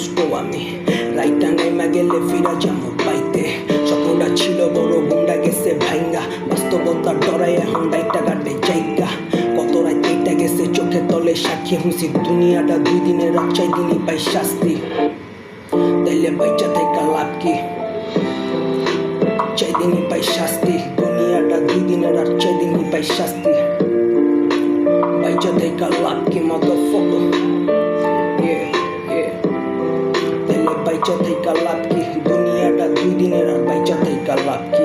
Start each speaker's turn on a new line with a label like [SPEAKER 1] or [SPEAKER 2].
[SPEAKER 1] দুষ্ট আমি রাইটা নেমা গেলে ফিরা যাবো পাইতে স্বপ্নটা ছিল বড় গুন্ডা গেছে ভাইঙ্গা বাস্তবতার ডরাই এখন ডাইটা কাটে জায়গা কত রাত এইটা গেছে চোখের তলে সাক্ষী হুঁসি দুনিয়াটা 2 দিনের রাত 4 দিনই পাই শাস্তি তাইলে বাইচা থাইকা লাভ কি 4 দিনই পাই শাস্তি দুনিয়াটা 2 দিনের রাত 4 দিনই পাই শাস্তি বাইচা থাইকা লাভ কি motherfucker তাইলে বাইচা থাইকা লাভ কি দুনিয়াটা 2 দিনের আর বাইচা থাইকা লাভ কি